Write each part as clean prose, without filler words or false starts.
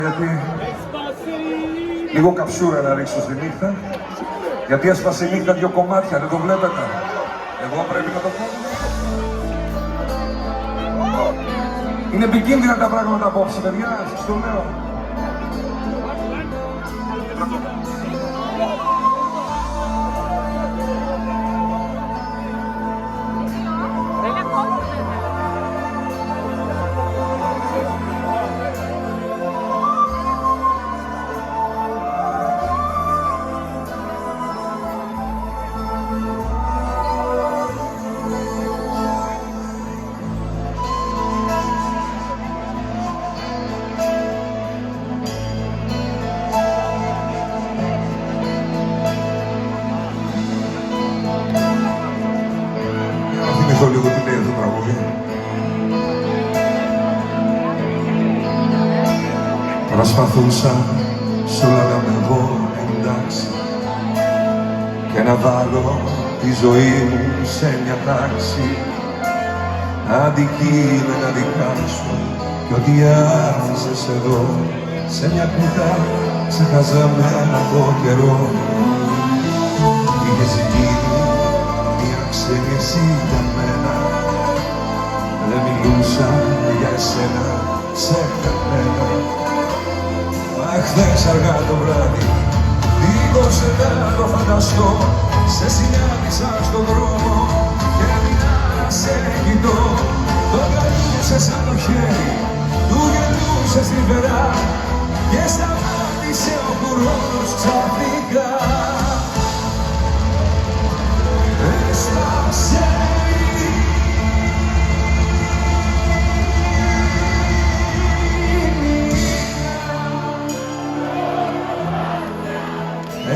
Γιατί λίγο καψούρα να ρίξω στη νύχτα. Γιατί έσπασε η νύχτα 2 κομμάτια, δεν το βλέπετε. Εγώ πρέπει να το πω. Είναι επικίνδυνα τα πράγματα απόψε, παιδιά, σας το λέω. Λίγο τι λέει το τραγούδι. Προσπαθούσα σ' όλα να με εγώ εντάξει και να βάλω τη ζωή μου σε μια τάξη, αντικείμενα δικά σου κι ό,τι άφησες εδώ σε μια κουτά ξεχαζαμένα από καιρό. Είχες γίνει μια ξένη εσύ για μένα, δεν μιλούσα για εσένα σε κανένα. Μα χθες αργά το βράδυ, δίχως να το φανταστώ, σε συνάντησα στον δρόμο και έμεινα να σε κοιτώ. Το κρατούσες σαν το χέρι, του γελούσες τρυφερά και σταμάτησε ο χρόνος ξαφνικά. Έσπασε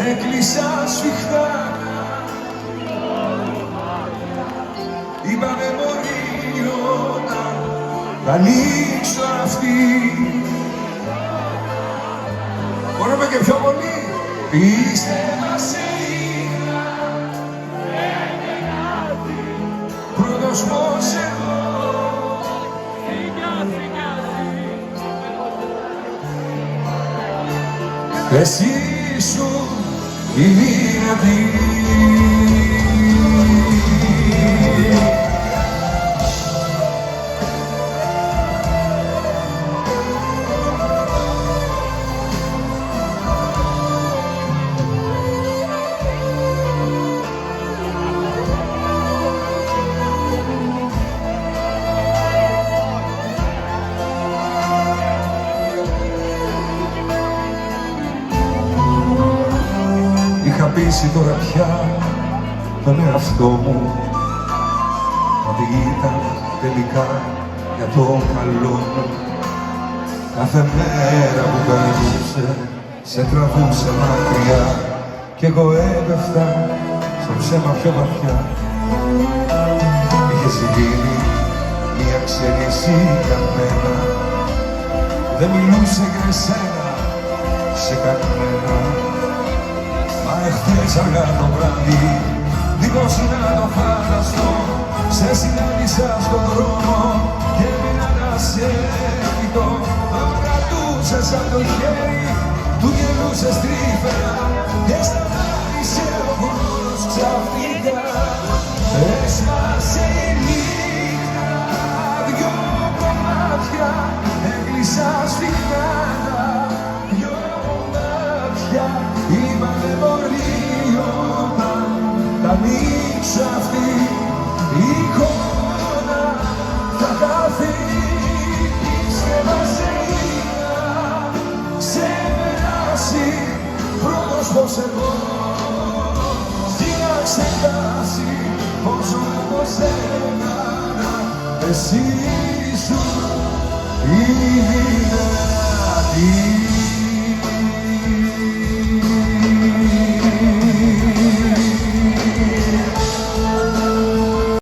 έκλεισα σφιχτά, είπαμε μωρή όταν θα ανοίξω αυτή. Μπορούμε και πιο πολύ. Πίστευα σε είχα πρώτος πως εγώ εσύ σου η δυνατή. Είχα πείσει τώρα πια τον εαυτό μου ότι ήταν τελικά για το καλό μου. Κάθε μέρα που περνούσε σε τραβούσε μακριά κι εγώ έπεφτα στο ψέμα πιο βαθιά. Είχες γίνει μια ξένη εσύ για μένα, δεν μιλούσε για εσένα σε κανένα. Μα εχθές αργά το βράδυ, δίχως να το φανταστώ, σε συνάντησα στον δρόμο και έμεινα να σε κοιτώ. Το κρατούσες σαν το χέρι, του γελούσες τρυφερά και σταμάτησε ο χρόνος ξαφνικά. Έσπασε η νύχτα 2 κομμάτια, έκλεισα σφιχτά 2 μάτια. Είπαμε μωρή όταν θα ανοίξω αυτή η εικόνα θα χαθεί. Πίστευα σε είχα ξεπεράσει πρώτος πως εγώ είχα ξεχάσει πόσο εγώ σε έκανα εσύ.